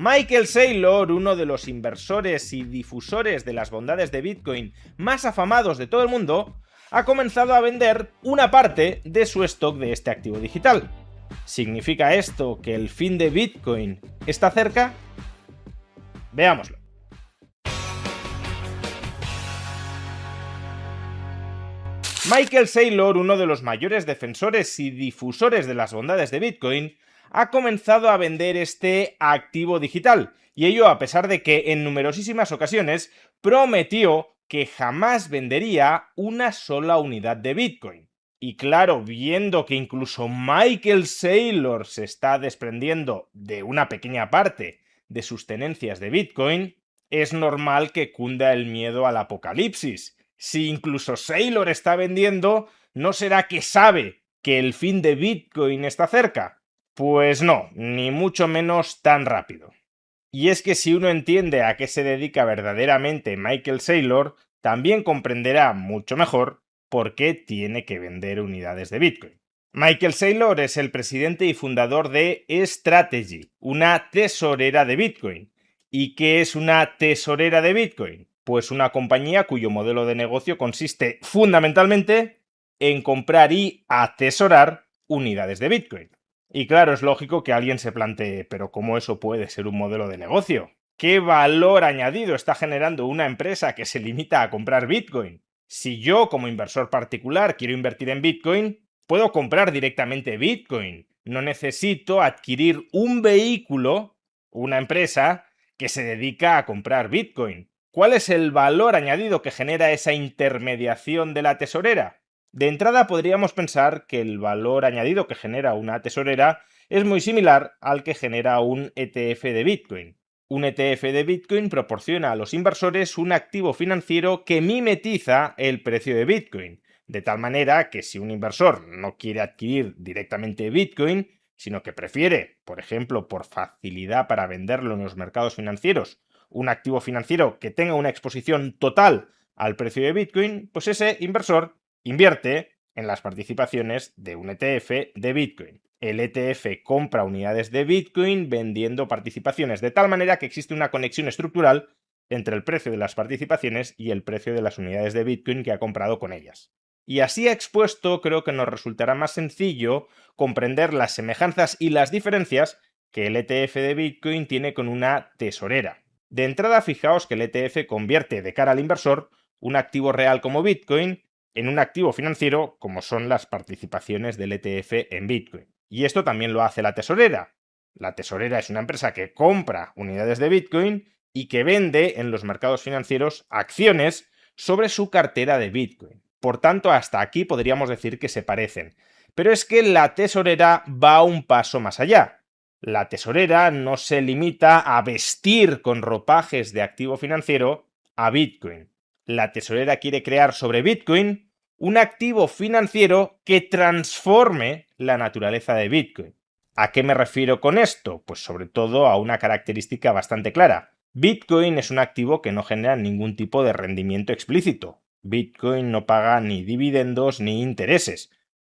Michael Saylor, uno de los inversores y difusores de las bondades de Bitcoin más afamados de todo el mundo, ha comenzado a vender una parte de su stock de este activo digital. ¿Significa esto que el fin de Bitcoin está cerca? Veámoslo. Michael Saylor, uno de los mayores defensores y difusores de las bondades de Bitcoin, ha comenzado a vender este activo digital, y ello a pesar de que en numerosísimas ocasiones prometió que jamás vendería una sola unidad de Bitcoin. Y claro, viendo que incluso Michael Saylor se está desprendiendo de una pequeña parte de sus tenencias de Bitcoin, es normal que cunda el miedo al apocalipsis. Si incluso Saylor está vendiendo, ¿no será que sabe que el fin de Bitcoin está cerca? Pues no, ni mucho menos tan rápido. Y es que si uno entiende a qué se dedica verdaderamente Michael Saylor, también comprenderá mucho mejor por qué tiene que vender unidades de Bitcoin. Michael Saylor es el presidente y fundador de Strategy, una tesorera de Bitcoin. ¿Y qué es una tesorera de Bitcoin? Pues una compañía cuyo modelo de negocio consiste fundamentalmente en comprar y atesorar unidades de Bitcoin. Y claro, es lógico que alguien se plantee, pero ¿cómo eso puede ser un modelo de negocio? ¿Qué valor añadido está generando una empresa que se limita a comprar Bitcoin? Si yo, como inversor particular, quiero invertir en Bitcoin, puedo comprar directamente Bitcoin. No necesito adquirir un vehículo, una empresa, que se dedica a comprar Bitcoin. ¿Cuál es el valor añadido que genera esa intermediación de la tesorera? De entrada podríamos pensar que el valor añadido que genera una tesorera es muy similar al que genera un ETF de Bitcoin. Un ETF de Bitcoin proporciona a los inversores un activo financiero que mimetiza el precio de Bitcoin, de tal manera que si un inversor no quiere adquirir directamente Bitcoin, sino que prefiere, por ejemplo, por facilidad para venderlo en los mercados financieros, un activo financiero que tenga una exposición total al precio de Bitcoin, pues ese inversor invierte en las participaciones de un ETF de Bitcoin. El ETF compra unidades de Bitcoin vendiendo participaciones, de tal manera que existe una conexión estructural entre el precio de las participaciones y el precio de las unidades de Bitcoin que ha comprado con ellas. Y así expuesto, creo que nos resultará más sencillo comprender las semejanzas y las diferencias que el ETF de Bitcoin tiene con una tesorera. De entrada, fijaos que el ETF convierte de cara al inversor un activo real como Bitcoin en un activo financiero como son las participaciones del ETF en Bitcoin. Y esto también lo hace la tesorera. La tesorera es una empresa que compra unidades de Bitcoin y que vende en los mercados financieros acciones sobre su cartera de Bitcoin. Por tanto, hasta aquí podríamos decir que se parecen. Pero es que la tesorera va un paso más allá. La tesorera no se limita a vestir con ropajes de activo financiero a Bitcoin. La tesorera quiere crear sobre Bitcoin un activo financiero que transforme la naturaleza de Bitcoin. ¿A qué me refiero con esto? Pues sobre todo a una característica bastante clara. Bitcoin es un activo que no genera ningún tipo de rendimiento explícito. Bitcoin no paga ni dividendos ni intereses.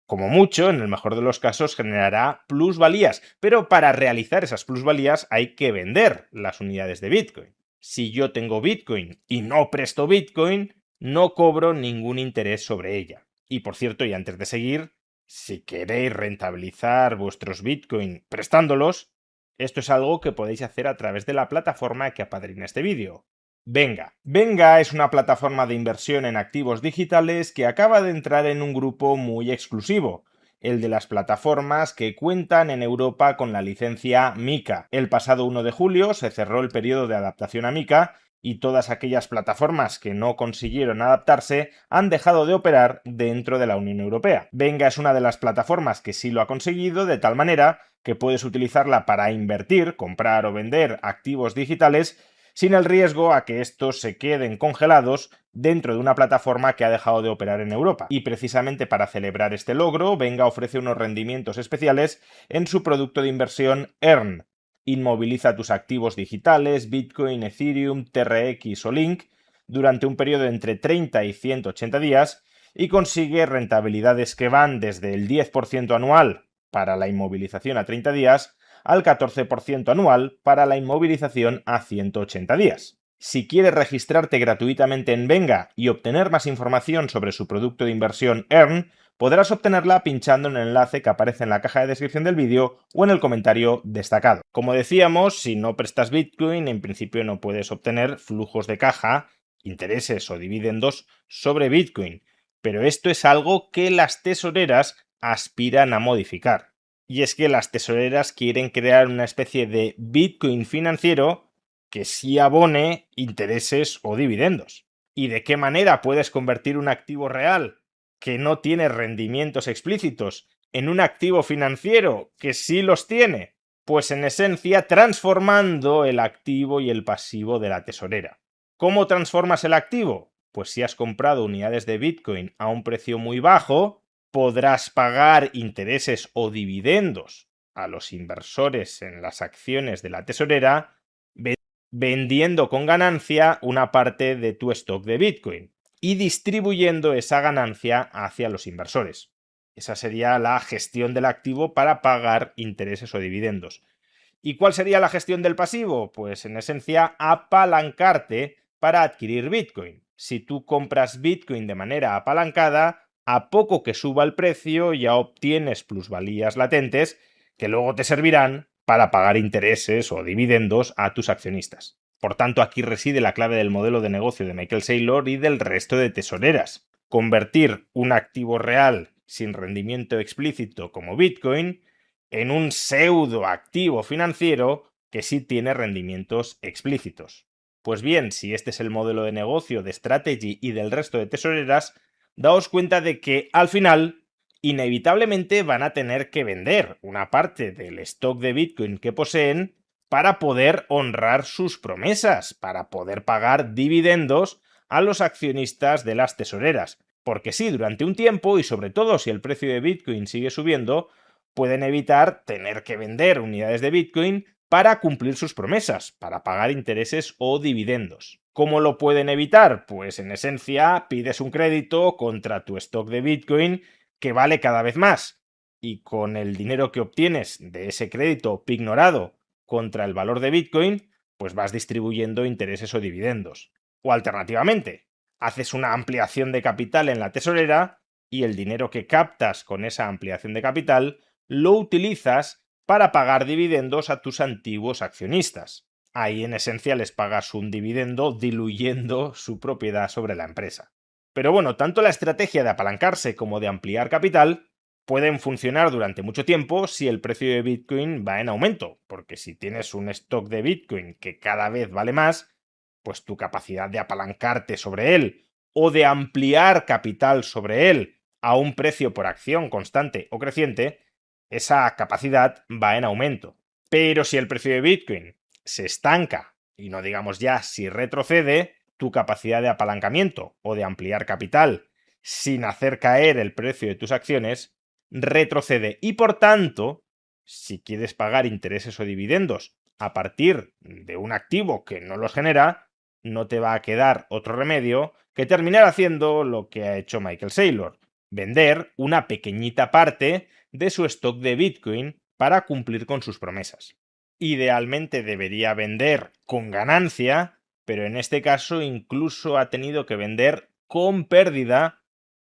Como mucho, en el mejor de los casos, generará plusvalías, pero para realizar esas plusvalías hay que vender las unidades de Bitcoin. Si yo tengo Bitcoin y no presto Bitcoin, no cobro ningún interés sobre ella. Y por cierto, y antes de seguir, si queréis rentabilizar vuestros Bitcoin prestándolos, esto es algo que podéis hacer a través de la plataforma que apadrina este vídeo. Venga. Venga es una plataforma de inversión en activos digitales que acaba de entrar en un grupo muy exclusivo, el de las plataformas que cuentan en Europa con la licencia MiCA. El pasado 1 de julio se cerró el periodo de adaptación a MiCA y todas aquellas plataformas que no consiguieron adaptarse han dejado de operar dentro de la Unión Europea. Venga es una de las plataformas que sí lo ha conseguido, de tal manera que puedes utilizarla para invertir, comprar o vender activos digitales sin el riesgo a que estos se queden congelados dentro de una plataforma que ha dejado de operar en Europa. Y precisamente para celebrar este logro, Venga ofrece unos rendimientos especiales en su producto de inversión Earn. Inmoviliza tus activos digitales, Bitcoin, Ethereum, TRX o Link, durante un periodo entre 30 y 180 días y consigue rentabilidades que van desde el 10% anual para la inmovilización a 30 días al 14% anual para la inmovilización a 180 días. Si quieres registrarte gratuitamente en Venga y obtener más información sobre su producto de inversión Earn, podrás obtenerla pinchando en el enlace que aparece en la caja de descripción del vídeo o en el comentario destacado. Como decíamos, si no prestas Bitcoin, en principio no puedes obtener flujos de caja, intereses o dividendos sobre Bitcoin, pero esto es algo que las tesoreras aspiran a modificar. Y es que las tesoreras quieren crear una especie de Bitcoin financiero que sí abone intereses o dividendos. ¿Y de qué manera puedes convertir un activo real que no tiene rendimientos explícitos en un activo financiero que sí los tiene? Pues en esencia transformando el activo y el pasivo de la tesorera. ¿Cómo transformas el activo? Pues si has comprado unidades de Bitcoin a un precio muy bajo, podrás pagar intereses o dividendos a los inversores en las acciones de la tesorera vendiendo con ganancia una parte de tu stock de Bitcoin y distribuyendo esa ganancia hacia los inversores. Esa sería la gestión del activo para pagar intereses o dividendos. ¿Y cuál sería la gestión del pasivo? Pues en esencia apalancarte para adquirir Bitcoin. Si tú compras Bitcoin de manera apalancada, a poco que suba el precio ya obtienes plusvalías latentes que luego te servirán para pagar intereses o dividendos a tus accionistas. Por tanto, aquí reside la clave del modelo de negocio de Michael Saylor y del resto de tesoreras. Convertir un activo real sin rendimiento explícito como Bitcoin en un pseudo activo financiero que sí tiene rendimientos explícitos. Pues bien, si este es el modelo de negocio de Strategy y del resto de tesoreras, daos cuenta de que al final inevitablemente van a tener que vender una parte del stock de Bitcoin que poseen para poder honrar sus promesas, para poder pagar dividendos a los accionistas de las tesoreras. Porque sí, durante un tiempo, y sobre todo si el precio de Bitcoin sigue subiendo, pueden evitar tener que vender unidades de Bitcoin para cumplir sus promesas, para pagar intereses o dividendos. ¿Cómo lo pueden evitar? Pues en esencia pides un crédito contra tu stock de Bitcoin que vale cada vez más y con el dinero que obtienes de ese crédito pignorado contra el valor de Bitcoin, pues vas distribuyendo intereses o dividendos. O alternativamente, haces una ampliación de capital en la tesorera y el dinero que captas con esa ampliación de capital lo utilizas para pagar dividendos a tus antiguos accionistas. Ahí en esencia les pagas un dividendo diluyendo su propiedad sobre la empresa. Pero bueno, tanto la estrategia de apalancarse como de ampliar capital pueden funcionar durante mucho tiempo si el precio de Bitcoin va en aumento, porque si tienes un stock de Bitcoin que cada vez vale más, pues tu capacidad de apalancarte sobre él o de ampliar capital sobre él a un precio por acción constante o creciente, esa capacidad va en aumento. Pero si el precio de Bitcoin se estanca, y no digamos ya si retrocede, tu capacidad de apalancamiento o de ampliar capital sin hacer caer el precio de tus acciones retrocede. Y por tanto, si quieres pagar intereses o dividendos a partir de un activo que no los genera, no te va a quedar otro remedio que terminar haciendo lo que ha hecho Michael Saylor, vender una pequeñita parte de su stock de Bitcoin para cumplir con sus promesas. Idealmente debería vender con ganancia, pero en este caso incluso ha tenido que vender con pérdida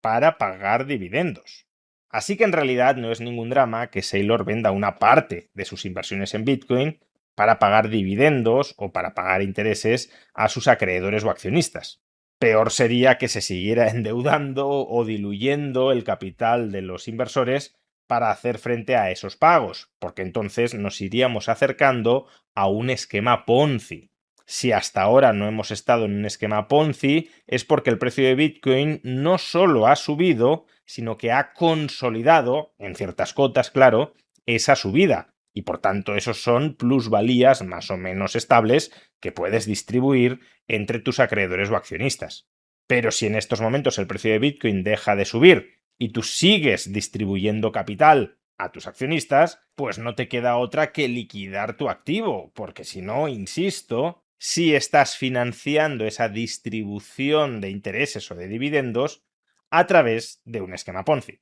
para pagar dividendos. Así que en realidad no es ningún drama que Saylor venda una parte de sus inversiones en Bitcoin para pagar dividendos o para pagar intereses a sus acreedores o accionistas. Peor sería que se siguiera endeudando o diluyendo el capital de los inversores para hacer frente a esos pagos, porque entonces nos iríamos acercando a un esquema Ponzi. Si hasta ahora no hemos estado en un esquema Ponzi, es porque el precio de Bitcoin no solo ha subido, sino que ha consolidado, en ciertas cotas, claro, esa subida. Y por tanto, esos son plusvalías más o menos estables que puedes distribuir entre tus acreedores o accionistas. Pero si en estos momentos el precio de Bitcoin deja de subir y tú sigues distribuyendo capital a tus accionistas, pues no te queda otra que liquidar tu activo, porque si no, insisto, si estás financiando esa distribución de intereses o de dividendos a través de un esquema Ponzi.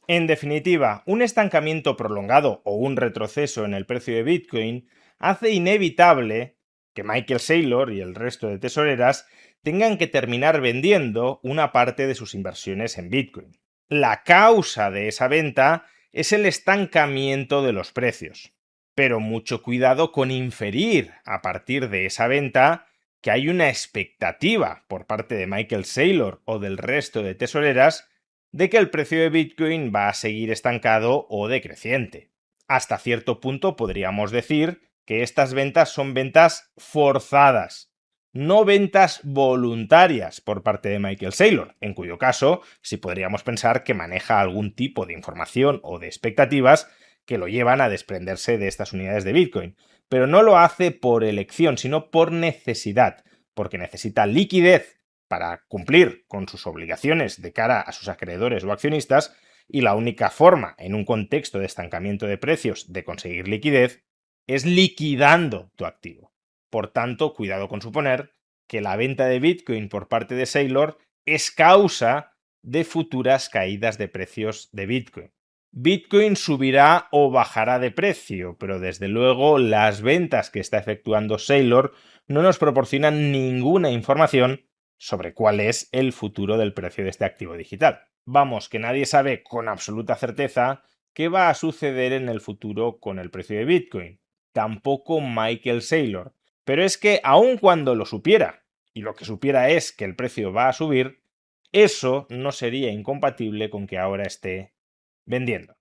En definitiva, un estancamiento prolongado o un retroceso en el precio de Bitcoin hace inevitable que Michael Saylor y el resto de tesoreras tengan que terminar vendiendo una parte de sus inversiones en Bitcoin. La causa de esa venta es el estancamiento de los precios. Pero mucho cuidado con inferir a partir de esa venta que hay una expectativa por parte de Michael Saylor o del resto de tesoreras de que el precio de Bitcoin va a seguir estancado o decreciente. Hasta cierto punto podríamos decir que estas ventas son ventas forzadas, no ventas voluntarias por parte de Michael Saylor, en cuyo caso sí podríamos pensar que maneja algún tipo de información o de expectativas que lo llevan a desprenderse de estas unidades de Bitcoin. Pero no lo hace por elección, sino por necesidad, porque necesita liquidez para cumplir con sus obligaciones de cara a sus acreedores o accionistas, y la única forma, en un contexto de estancamiento de precios, de conseguir liquidez es liquidando tu activo. Por tanto, cuidado con suponer que la venta de Bitcoin por parte de Saylor es causa de futuras caídas de precios de Bitcoin. Bitcoin subirá o bajará de precio, pero desde luego las ventas que está efectuando Saylor no nos proporcionan ninguna información sobre cuál es el futuro del precio de este activo digital. Vamos, que nadie sabe con absoluta certeza qué va a suceder en el futuro con el precio de Bitcoin. Tampoco Michael Saylor. Pero es que aun cuando lo supiera, y lo que supiera es que el precio va a subir, eso no sería incompatible con que ahora esté vendiendo.